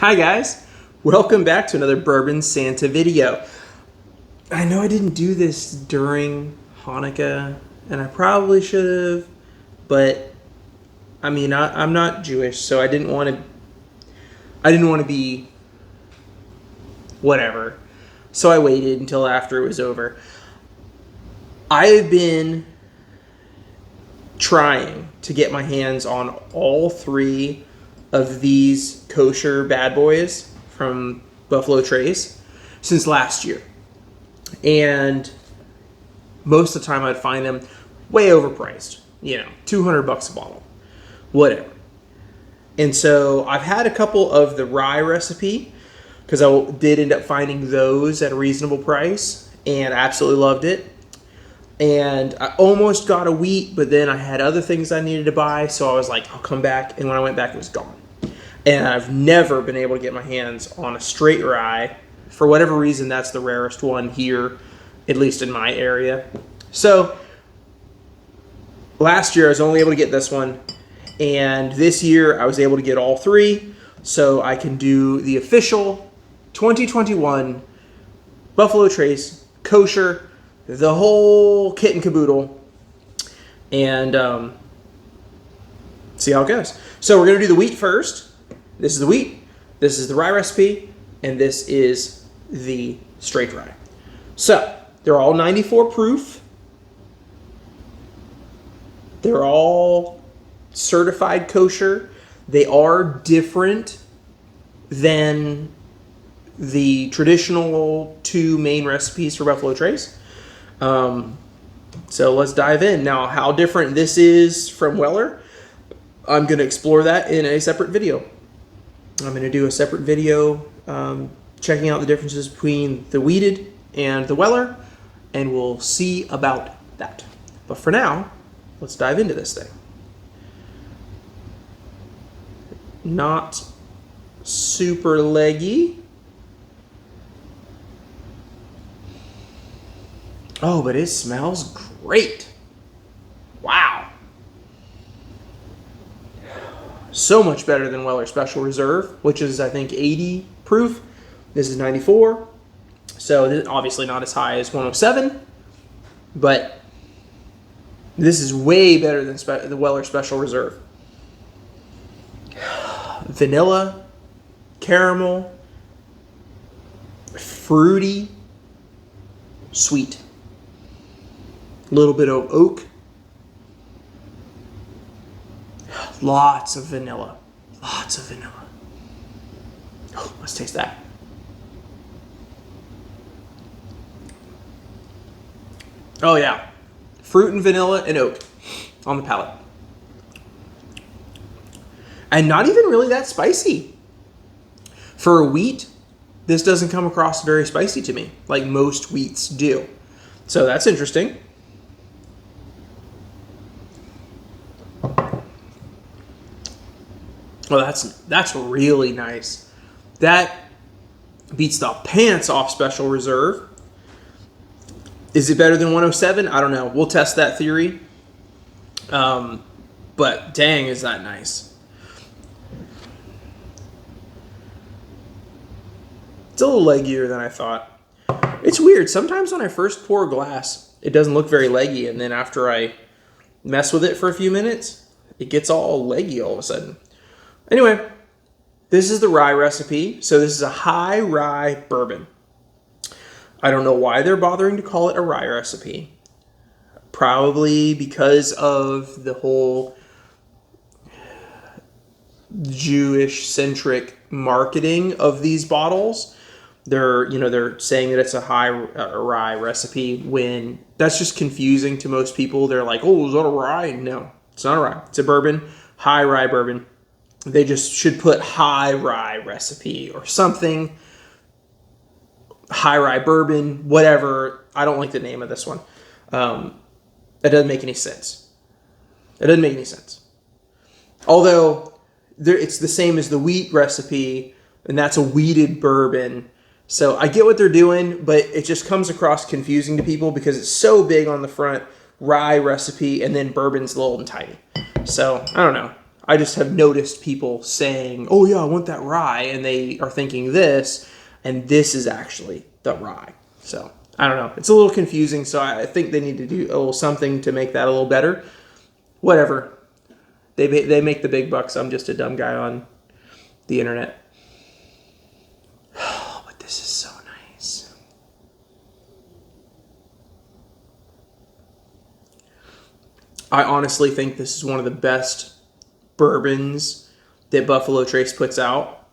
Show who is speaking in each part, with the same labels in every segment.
Speaker 1: Hi guys, welcome back to another Bourbon Santa video. I know I didn't do this during Hanukkah, and I probably should have, but I mean, I'm not Jewish, so I didn't want to be whatever. So I waited until after it was over. I have been trying to get my hands on all three of these kosher bad boys from Buffalo Trace since last year. And most of the time I'd find them way overpriced, $200 a bottle, whatever. And so I've had a couple of the rye recipe because I did end up finding those at a reasonable price and absolutely loved it. And I almost got a wheat, but then I had other things I needed to buy, so I was like, I'll come back. And when I went back, it was gone. And I've never been able to get my hands on a straight rye. For whatever reason, that's the rarest one here, at least in my area. So last year, I was only able to get this one. And this year, I was able to get all three. So I can do the official 2021 Buffalo Trace Kosher, the whole kit and caboodle, and see how it goes. So we're going to do the wheat first. This is the wheat, this is the rye recipe, and this is the straight rye. So they're all 94 proof. They're all certified kosher. They are different than the traditional two main recipes for Buffalo Trace. So let's dive in. Now, how different this is from Weller, I'm going to explore that in a separate video. I'm going to do a separate video checking out the differences between the wheated and the Weller, and we'll see about that. But for now, let's dive into this thing. Not super leggy. Oh, but it smells great. Wow. So much better than Weller Special Reserve, which is, I think, 80 proof. This is 94. So this is obviously not as high as 107, but this is way better than the Weller Special Reserve. Vanilla, caramel, fruity, sweet. A little bit of oak. Lots of vanilla. Lots of vanilla. Oh, let's taste that. Oh yeah. Fruit and vanilla and oak on the palate. And not even really that spicy. For a wheat, this doesn't come across very spicy to me, like most wheats do. So that's interesting. Well, that's really nice. That beats the pants off Special Reserve. Is it better than 107? I don't know. We'll test that theory. But dang, is that nice. It's a little leggier than I thought. It's weird. Sometimes when I first pour a glass, it doesn't look very leggy. And then after I mess with it for a few minutes, it gets all leggy all of a sudden. Anyway, this is the rye recipe. So this is a high rye bourbon. I don't know why they're bothering to call it a rye recipe. Probably because of the whole Jewish-centric marketing of these bottles. They're saying that it's a high rye recipe when that's just confusing to most people. They're like, oh, is that a rye? No, it's not a rye. It's a bourbon, high rye bourbon. They just should put high rye recipe or something. High rye bourbon, whatever. I don't like the name of this one. That doesn't make any sense. It doesn't make any sense. Although it's the same as the wheat recipe, and that's a wheated bourbon. So I get what they're doing, but it just comes across confusing to people because it's so big on the front, rye recipe, and then bourbon's little and tiny. So I don't know. I just have noticed people saying, oh yeah, I want that rye, and they are thinking this, and this is actually the rye. So I don't know. It's a little confusing, so I think they need to do a little something to make that a little better. Whatever. They make the big bucks. I'm just a dumb guy on the internet. Oh, but this is so nice. I honestly think this is one of the best bourbons that Buffalo Trace puts out.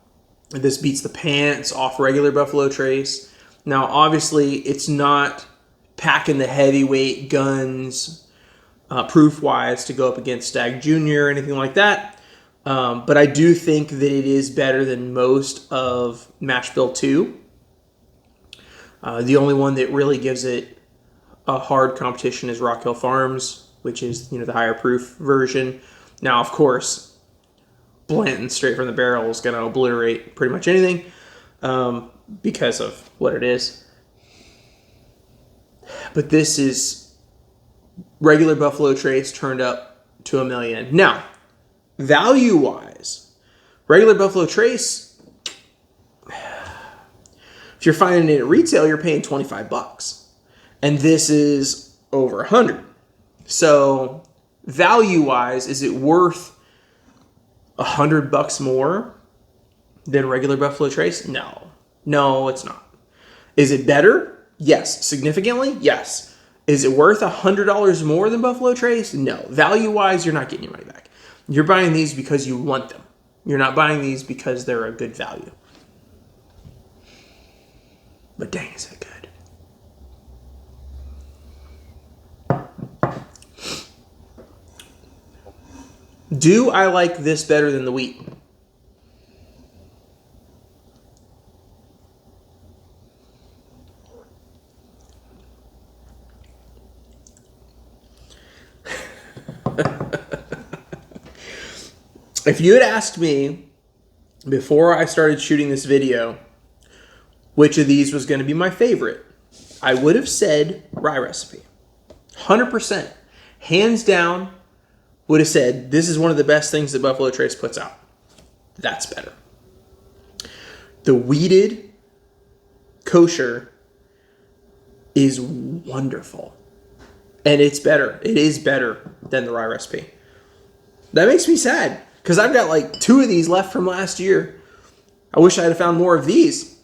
Speaker 1: This beats the pants off regular Buffalo Trace. Now, obviously, it's not packing the heavyweight guns proof-wise to go up against Stag Jr. or anything like that. But I do think that it is better than most of Mash Bill 2. The only one that really gives it a hard competition is Rock Hill Farms, which is, the higher proof version. Now, of course, Blanton straight from the barrel is going to obliterate pretty much anything because of what it is. But this is regular Buffalo Trace turned up to $1 million. Now, value-wise, regular Buffalo Trace, if you're finding it at retail, you're paying $25. And this is over $100. So, value-wise, is it worth $100 more than regular Buffalo Trace? No. No, it's not. Is it better? Yes. Significantly? Yes. Is it worth $100 more than Buffalo Trace? No. Value-wise, you're not getting your money back. You're buying these because you want them. You're not buying these because they're a good value. But dang, is it good. Do I like this better than the wheat? If you had asked me before I started shooting this video which of these was going to be my favorite, I would have said Rye Recipe. 100%. Hands down, would have said this is one of the best things that Buffalo Trace puts out. That's better. The wheated Kosher is wonderful. And it's better. It is better than the Rye Recipe. That makes me sad because I've got like 2 of these left from last year. I wish I had found more of these.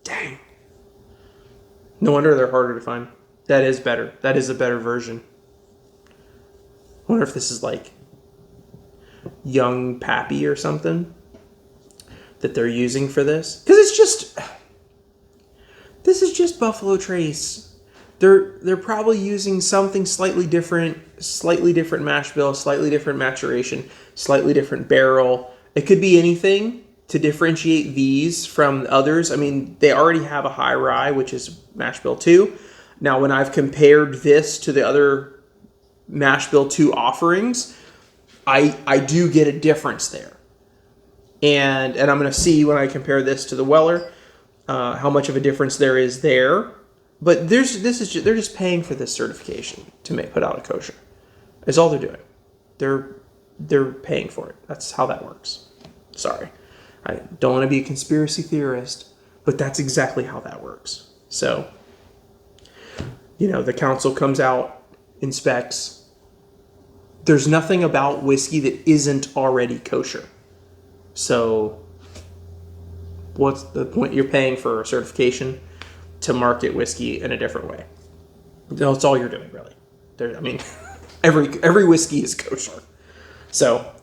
Speaker 1: Dang. No wonder they're harder to find. That is better. That is a better version. I wonder if this is like young Pappy or something that they're using for this. Because it's just... This is just Buffalo Trace. They're probably using something slightly different mash bill, slightly different maturation, slightly different barrel. It could be anything to differentiate these from others. I mean, they already have a high rye, which is mash bill 2. Now, when I've compared this to the other mash bill 2 offerings, I do get a difference there. And I'm going to see when I compare this to the Weller how much of a difference there is there. But they're just paying for this certification to put out a kosher. That's all they're doing. They're paying for it. That's how that works. Sorry. I don't want to be a conspiracy theorist, but that's exactly how that works. So, the council comes out, inspects. There's nothing about whiskey that isn't already kosher. So, what's the point? You're paying for a certification to market whiskey in a different way. That's all you're doing, really. Every whiskey is kosher. So,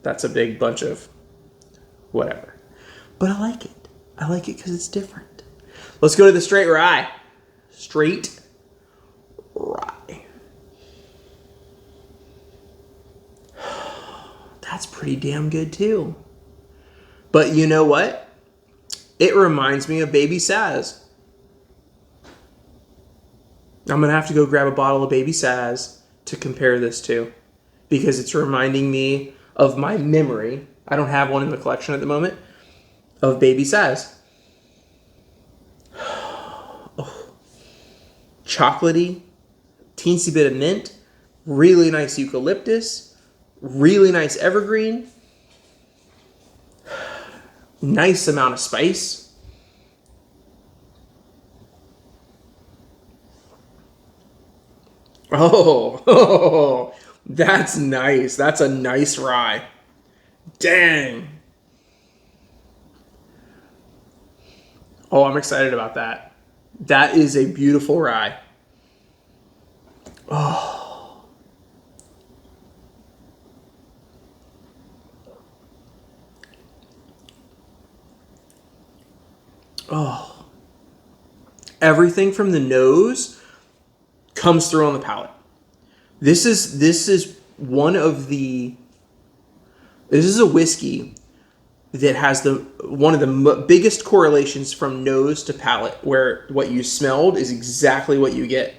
Speaker 1: that's a big bunch of whatever. But I like it. I like it because it's different. Let's go to the straight rye. Straight rye. That's pretty damn good too. But you know what? It reminds me of Baby Saz. I'm going to have to go grab a bottle of Baby Saz to compare this to because it's reminding me of my memory. I don't have one in the collection at the moment of Baby Saz. Oh. Chocolatey, teensy bit of mint, really nice eucalyptus, Really nice evergreen. Nice amount of spice. Oh, that's nice. That's a nice rye. Dang. Oh, I'm excited about that. That is a beautiful rye. Oh. Oh. Everything from the nose comes through on the palate. This is one of the. This is a whiskey that has one of the biggest correlations from nose to palate, where what you smelled is exactly what you get.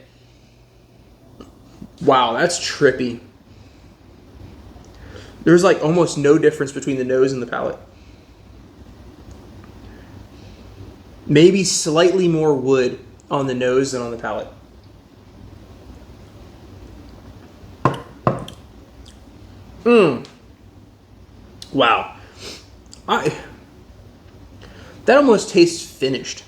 Speaker 1: Wow, that's trippy. There's like almost no difference between the nose and the palate. Maybe slightly more wood on the nose than on the palate. Wow. That almost tastes finished.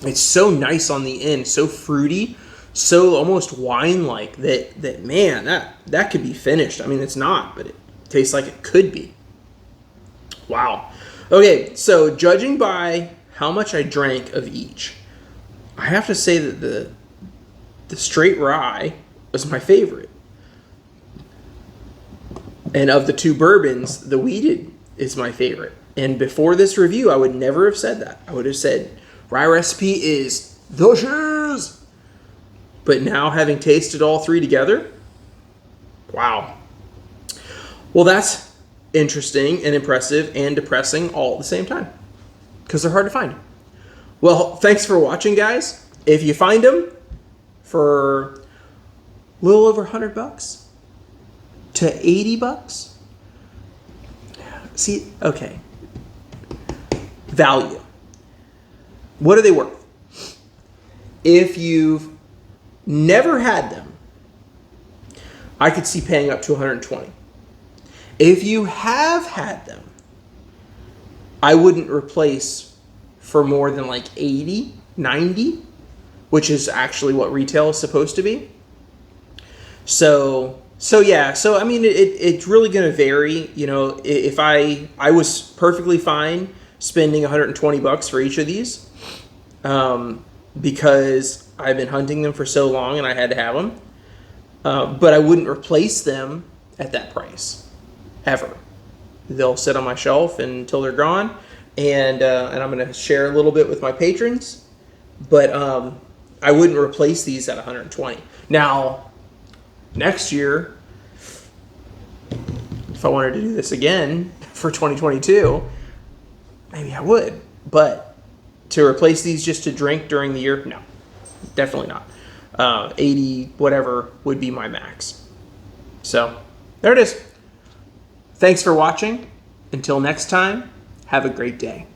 Speaker 1: It's so nice on the end, so fruity, so almost wine-like that man, that could be finished. I mean, it's not, but it tastes like it could be. Wow. Okay, so judging by how much I drank of each, I have to say that the straight rye was my favorite. And of the two bourbons, the wheated is my favorite. And before this review, I would never have said that. I would have said rye recipe is the shiz. But now, having tasted all three together, wow. Well, that's interesting and impressive and depressing all at the same time, because they're hard to find. Well, thanks for watching, guys. If you find them for a little over $100 to $80, see, okay, value. What are they worth? If you've never had them, I could see paying up to $120. If you have had them, I wouldn't replace for more than like $80, $90, which is actually what retail is supposed to be. So yeah, so I mean, it's really going to vary. You know, if I was perfectly fine spending $120 for each of these, because I've been hunting them for so long and I had to have them. But I wouldn't replace them at that price, ever. They'll sit on my shelf until they're gone, and I'm going to share a little bit with my patrons. But I wouldn't replace these at $120. Now, next year, if I wanted to do this again for 2022, maybe I would. But to replace these just to drink during the year, no, definitely not. 80 whatever would be my max. So there it is. Thanks for watching. Until next time, have a great day.